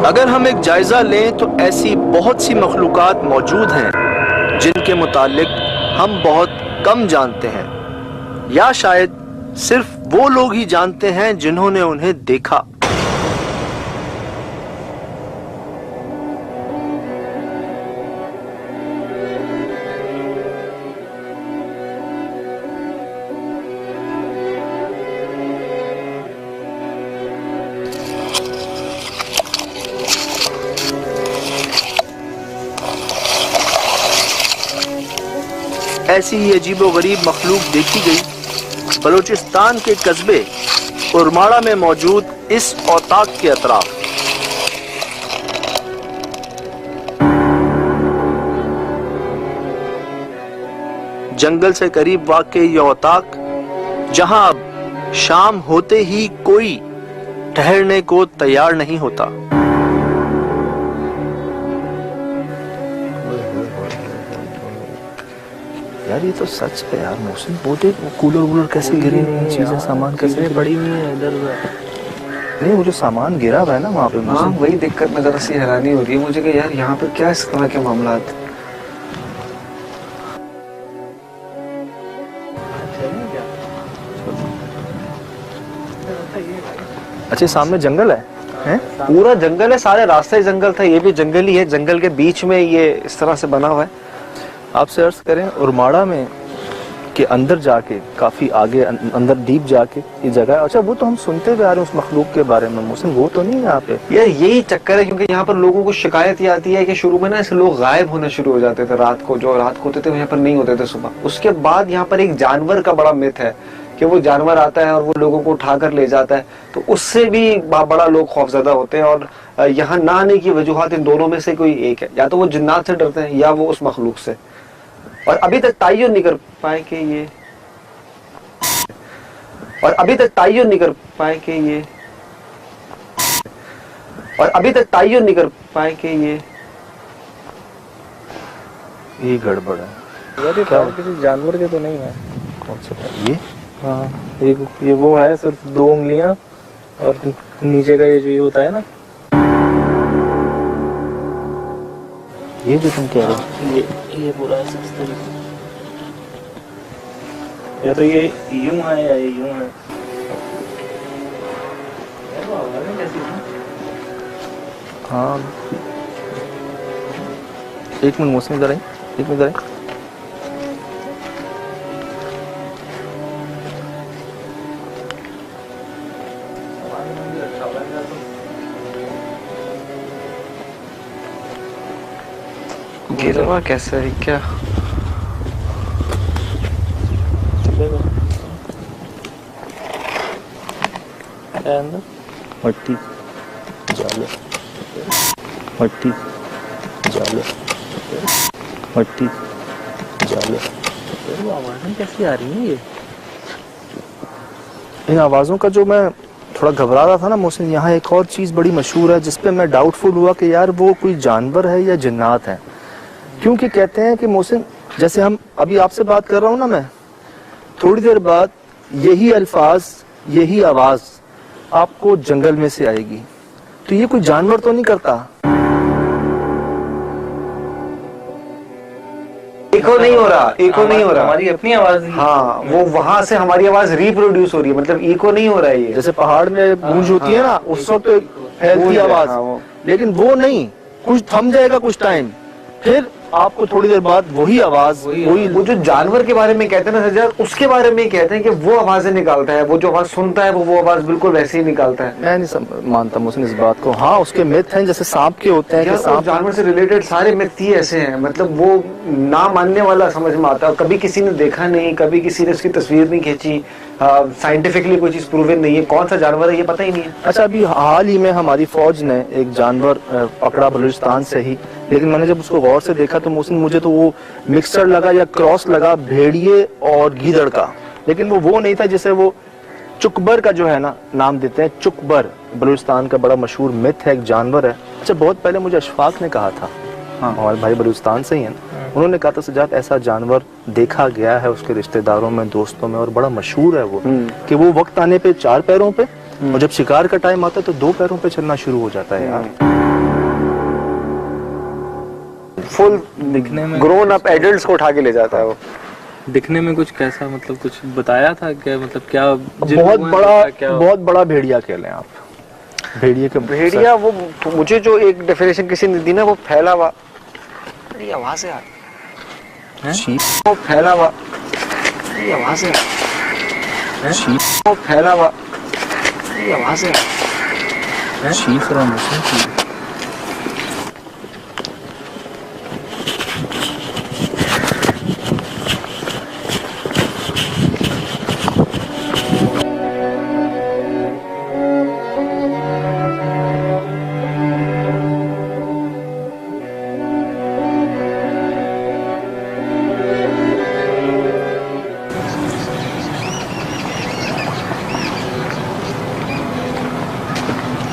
अगर हम एक जायजा लें तो ऐसी बहुत सी मखलूक़ात मौजूद हैं जिनके मुतालिक हम बहुत कम जानते हैं, या शायद सिर्फ वो लोग ही जानते हैं जिन्होंने उन्हें देखा। ऐसी ही अजीबोगरीब मखलूक देखी गई बलूचिस्तान के कस्बे उरमाड़ा में मौजूद इस औताक के अतराफ। जंगल से करीब वाक़ ये औताक, जहां अब शाम होते ही कोई ठहरने को तैयार नहीं होता। यार ये तो सच है यार मोहसिन, वो देख कूलर वूलर कैसे गिरे हुए हैं, चीजें सामान कैसे पड़ी हुई है इधर। नहीं वो जो सामान गिरा हुआ है ना वहाँ पे, हाँ वही दिक्कत में जरा सी हैरानी हो रही है मुझे कि यार यहाँ पे क्या इस तरह के मामला। अच्छा सामने जंगल है, हैं? पूरा जंगल है, सारे रास्ते जंगल था, ये भी जंगल ही है। जंगल के बीच में ये इस तरह से बना हुआ है। आपसे अर्ज करें उरमाड़ा में के अंदर जाके, काफी आगे अंदर डीप जाके ये जगह है। अच्छा वो तो हम सुनते हुए आ रहे हैं उस मखलूक के बारे में मोहसिन, वो तो नहीं है यहाँ पे। यार यही चक्कर है, क्योंकि यहाँ पर लोगों को शिकायत ये आती है कि शुरू में ना ऐसे लोग गायब होने शुरू हो जाते थे रात को, जो रात को होते थे वो यहाँ पर नहीं होते थे सुबह। उसके बाद यहाँ पर एक जानवर का बड़ा मिथ है कि वो जानवर आता है और वो लोगों को उठा कर ले जाता है, तो उससे भी बड़ा लोग खौफजदा होते हैं। और यहाँ ना आने की वजूहत इन दोनों में से कोई एक है, या तो वो जिन्नात से डरते हैं या वो उस मखलूक से। और अभी तक ताय्युन नहीं कर पाए कि ये और अभी तक ताय्युन नहीं कर पाए कि ये और अभी तक ताय्युन नहीं कर पाए कि ये गड़बड़ है यार। ये किसी जानवर के तो नहीं है। कौन सा ये? हाँ ये वो है, सिर्फ 2 उंगलियां और नीचे का ये जो ये होता है ना, ये जो तुम कह रहे हो ये पूरा है इस तरीके। या तो ये यूं है या ये यूं है। हाँ एक मिनट मौसम इधर आई, एक मिनट इधर आई। गिरवा कैसे है क्या? अंदर मट्टी जाले, मट्टी जाले, मट्टी जाले। वो आवाज़ें कैसी आ रही हैं? ये इन आवाज़ों का जो मैं थोड़ा घबरा रहा था ना मोहसिन, यहाँ एक और चीज़ बड़ी मशहूर है जिसपे मैं डाउटफुल हुआ कि यार वो कोई जानवर है या जिन्नात है। क्योंकि कहते हैं कि मोहसिन जैसे हम अभी आपसे बात कर रहा हूँ ना मैं, थोड़ी देर बाद यही अल्फाज, यही आवाज़ आपको जंगल में से आएगी। तो ये कोई जानवर तो नहीं करता? इको नहीं हो रहा, इको नहीं हो रहा, हमारी अपनी आवाज। हाँ वो वहां से हमारी आवाज रिप्रोड्यूस हो रही है, मतलब इको नहीं हो रहा है। ये जैसे पहाड़ में गूंज होती है ना, उस वक्त फैलती आवाज, लेकिन वो नहीं, कुछ थम जाएगा कुछ टाइम, फिर आपको थोड़ी देर बाद वही आवाज, वही वो जो जानवर के बारे में कहते हैं ना सज्जाद, उसके बारे में कहते हैं कि वो आवाजें निकालता है, वो जो आवाज सुनता है वो आवाज बिल्कुल वैसे ही निकालता है। मैं नहीं मानता मुझे इस बात को। हाँ उसके मिथ हैं, जैसे सांप के होते हैं कि सांप, जानवर से रिलेटेड सारे मिथ ही ऐसे हैं, मतलब वो ना मानने वाला समझ में आता है। कभी किसी ने देखा नहीं, कभी किसी ने उसकी तस्वीर नहीं खींची, साइंटिफिकली कोई चीज प्रूवन नहीं है, कौन सा जानवर है ये पता ही नहीं है। अच्छा अभी हाल ही में हमारी फौज ने एक जानवर पकड़ा बलूचिस्तान से ही, लेकिन मैंने जब उसको गौर से देखा तो मुझे तो वो मिक्सचर लगा या क्रॉस लगा भेड़िए और गीदड़ का, लेकिन वो नहीं था जिसे वो चुकबर का जो है ना नाम देते हैं। चुकबर बलूचिस्तान का बड़ा मशहूर मिथ है, एक जानवर है। अच्छा बहुत पहले मुझे अशफाक ने कहा था, हाँ हमारे भाई बलूचिस्तान से ही हैं, उन्होंने कहा था सजाद ऐसा जानवर देखा गया है उसके रिश्तेदारों में, दोस्तों में, और बड़ा मशहूर है वो कि वो वक्त आने पे 4 पैरों पे और जब शिकार का टाइम आता है तो 2 पैरों पे चलना शुरू हो जाता है यार। फुल दिखने में ग्रोन अप एडल्ट्स को उठा के ले जाता है वो। दिखने में कुछ कैसा, मतलब कुछ बताया था क्या, मतलब क्या बहुत बड़ा भेड़िया कह लें आप। भेड़िया वो मुझे जो एक डेफिनेशन किसी ने दी ना, वो फैला हुआ, बड़ी आवाज है यार, वो फैला हुआ, बड़ी आवाज है, वो फैला हुआ, बड़ी आवाज है,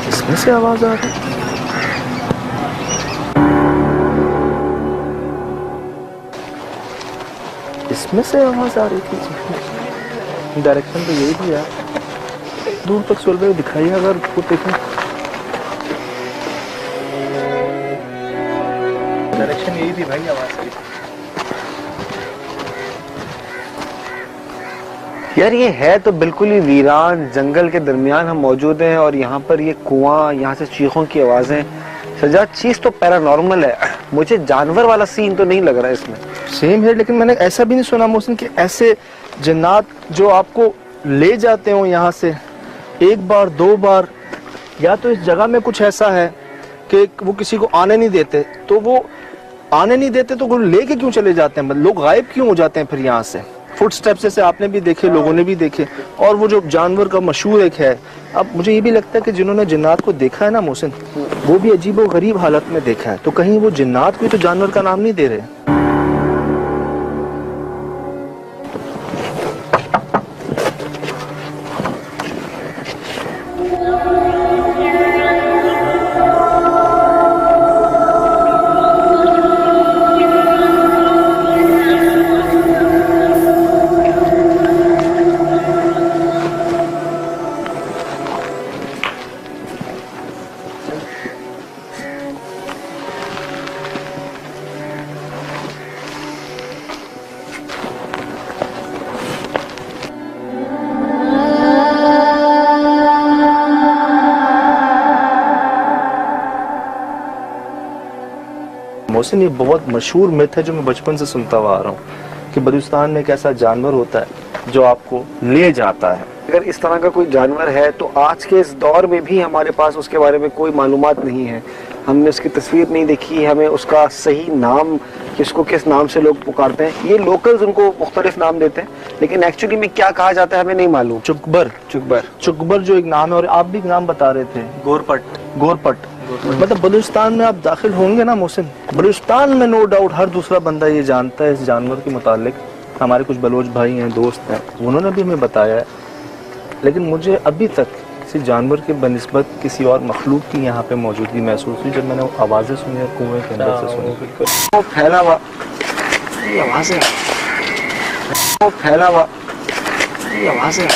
इसमें से आवाज आ रही है। इसमें से आवाज आ रही थी। डायरेक्शन तो यही थी यार, दूर तक सुन रहे दिखाई अगर वो देखें। डायरेक्शन यही थी भाई आवाज की। यार ये है तो बिल्कुल ही वीरान जंगल के दरमियान हम मौजूद हैं, और यहाँ पर ये कुआं, यहाँ से चीखों की आवाजें। सजा चीज तो पैरानॉर्मल है, मुझे जानवर वाला सीन तो नहीं लग रहा है इसमें। सेम है, लेकिन मैंने ऐसा भी नहीं सुना मोहसिन कि ऐसे जन्नात जो आपको ले जाते हो यहाँ से एक बार दो बार, या तो इस जगह में कुछ ऐसा है कि वो किसी को आने नहीं देते, तो वो आने नहीं देते तो वो लेके क्यों चले जाते हैं, लोग गायब क्यों हो जाते हैं फिर यहाँ से। फुटस्टेप्स जैसे आपने भी देखे, लोगों ने भी देखे, और वो जो जानवर का मशहूर एक है। अब मुझे ये भी लगता है कि जिन्होंने जिन्नात को देखा है ना मोहसिन, वो भी अजीब व गरीब हालत में देखा है, तो कहीं वो जिन्नात को तो जानवर का नाम नहीं दे रहे। मोहसिन, ये बहुत मशहूर मिथ है जो मैं बचपन से सुनता हुआ आ रहा हूँ कि बलूचिस्तान में एक ऐसा जानवर होता है जो आपको ले जाता है। अगर इस तरह का कोई जानवर है तो आज के इस दौर में भी हमारे पास उसके बारे में कोई मालूमात नहीं है। हमने उसकी तस्वीर नहीं देखी, हमें उसका सही नाम, किसको किस नाम से लोग पुकारते हैं, ये लोकल्स उनको मुख्तलिफ नाम देते हैं, लेकिन एक्चुअली में क्या कहा जाता है हमें नहीं मालूम। चुकबर जो एक नाम है, और आप भी एक नाम बता रहे थे, गोरपट। मतलब बलूचिस्तान में आप दाखिल होंगे ना मोहसिन, बलूचिस्तान में नो डाउट हर दूसरा बंदा ये जानता है इस जानवर के मुतालिक। हमारे कुछ बलोच भाई हैं, दोस्त हैं, उन्होंने भी हमें बताया है, लेकिन मुझे अभी तक किसी जानवर के बनिस्बत किसी और मखलूक की यहाँ पे मौजूदगी महसूस हुई जब मैंने आवाज़ें सुनी कुएं के अंदर से सुनी। वो फैला हुआ, ये आवाज़ है, वो फैला हुआ, ये आवाज़ है।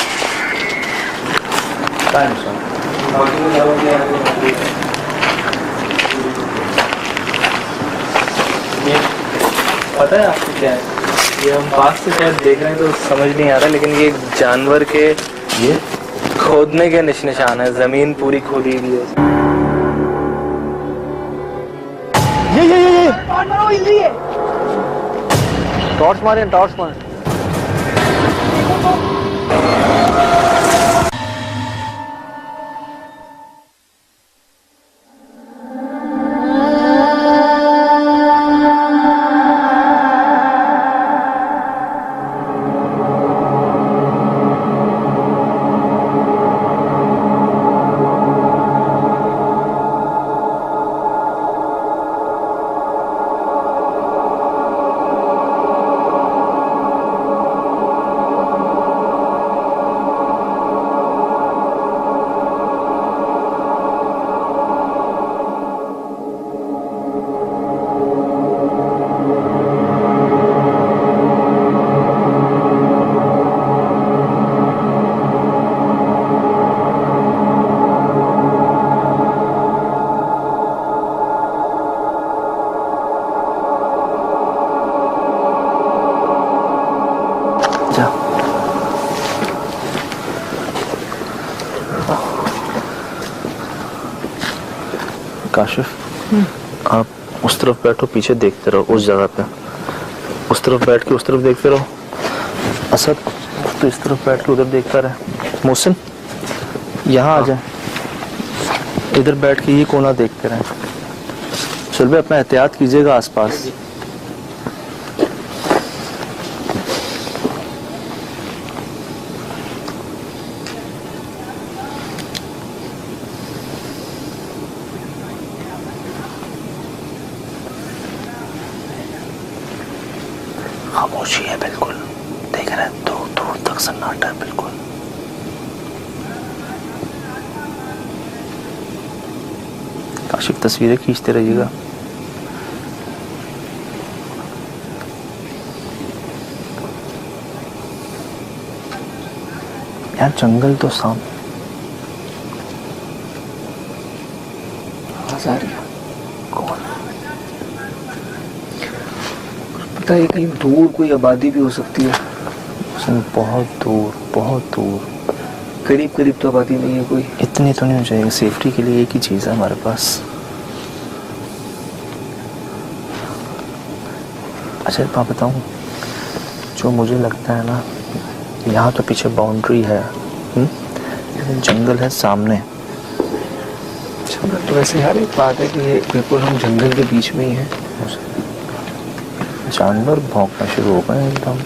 पता है आपको क्या है, ये हम पास से शायद देख रहे हैं तो समझ नहीं आ रहा, लेकिन ये जानवर के ये खोदने के निशान है, जमीन पूरी खोदी हुई है। ये टॉर्च मारे, टॉर्च मारे। काशिफ आप उस तरफ बैठो, पीछे देखते रहो उस जगह पे, उस तरफ बैठ के उस तरफ देखते रहो। असद तो इस तरफ बैठ के उधर देखता रहे। मोहसिन यहाँ आ जाए, इधर बैठ के ये कोना देखते रहे। चल भाई अपना एहतियात कीजिएगा आसपास। खामोशी है बिल्कुल, देख रहे हैं दूर दूर तक सन्नाटा है बिल्कुल। काशिफ तस्वीरें खींचते रहिएगा। यार जंगल तो सामने, आवाज आ रही है। कौन है? पता है कहीं दूर कोई आबादी भी हो सकती है। बहुत दूर, बहुत दूर। करीब करीब तो आबादी नहीं है कोई। इतनी तो नहीं हो जाएगी, सेफ्टी के लिए एक ही चीज़ है हमारे पास। अच्छा एक बात बताऊँ, जो मुझे लगता है ना, यहाँ तो पीछे बाउंड्री है, लेकिन जंगल है सामने। जंगल तो वैसे यार एक बात है कि ये बिल्कुल हम जंगल के बीच में ही हैं। जानवर भौंकना शुरू हो गए एकदम।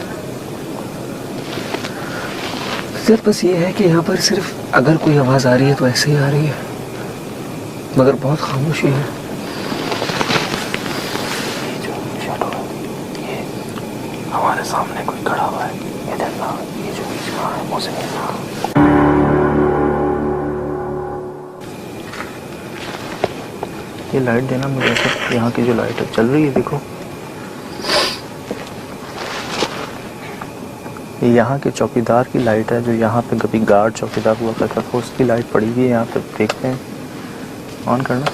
सिर्फ बस ये है कि यहाँ पर सिर्फ अगर कोई आवाज आ रही है तो ऐसे ही आ रही है, मगर बहुत खामोशी है। ये जो शैडो है, ये हमारे सामने कोई खड़ा हुआ है, इधर ना, ये जो बीच में है मौसम है। ये लाइट देना मुझे, सब यहाँ की जो लाइट है चल रही है, देखो ये यहाँ के चौकीदार की लाइट है, जो यहाँ पे कभी गार्ड चौकीदार हुआ करता था, उसकी लाइट पड़ी हुई है यहाँ पे। देखते हैं, ऑन करना।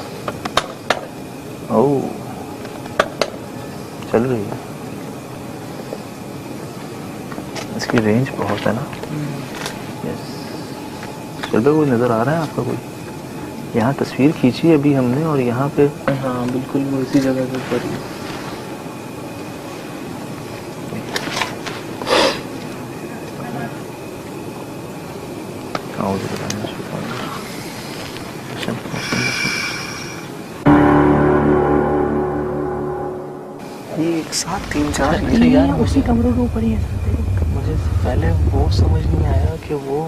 ओह चल रही है, इसकी रेंज बहुत है ना। यस, चल पे कोई नज़र आ रहा है आपका कोई? यहाँ तस्वीर खींची अभी हमने, और यहाँ पे हाँ बिल्कुल वो इसी जगह पे पड़ी है। ये एक साथ 3-4 यार उसी कमरों के ऊपर ही है। मुझे पहले वो समझ नहीं आया कि वो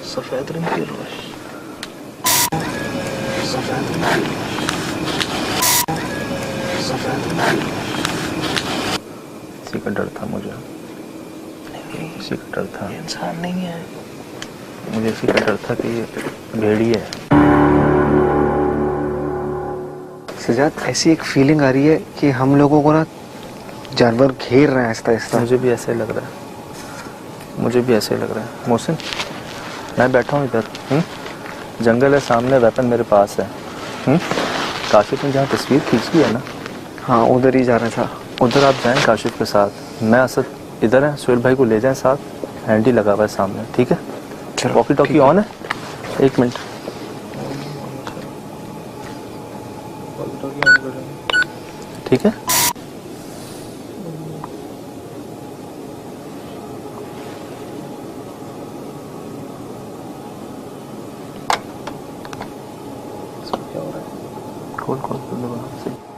सफेद रंग की रोश, सफेद रंग की रोश, सफेद रंग की रोश। इसी का डर था मुझे, इसी का डर था। इंसान नहीं है, मुझे इसी का डर था कि ये भेड़िया है। सजाद ऐसी एक फीलिंग आ रही है कि हम लोगों को ना जानवर घेर रहे हैं आहिस्ता आहिस्ता। मुझे भी ऐसे लग रहा है, मुझे भी ऐसे लग रहा है। मोहसिन मैं बैठा हूँ इधर, जंगल है सामने, वेपन मेरे पास है। काशिफ ने जहाँ तस्वीर खींची है ना, हाँ उधर ही जाना था। उधर आप जाएं काशिफ के साथ, मैं असद इधर है, सुहेल भाई को ले जाएं साथ, हैंडी लगा हुआ है सामने, ठीक है? चलो वॉकी टॉकी ऑन है, 1 मिनट। ठीक है, खोल खोल खोल दो।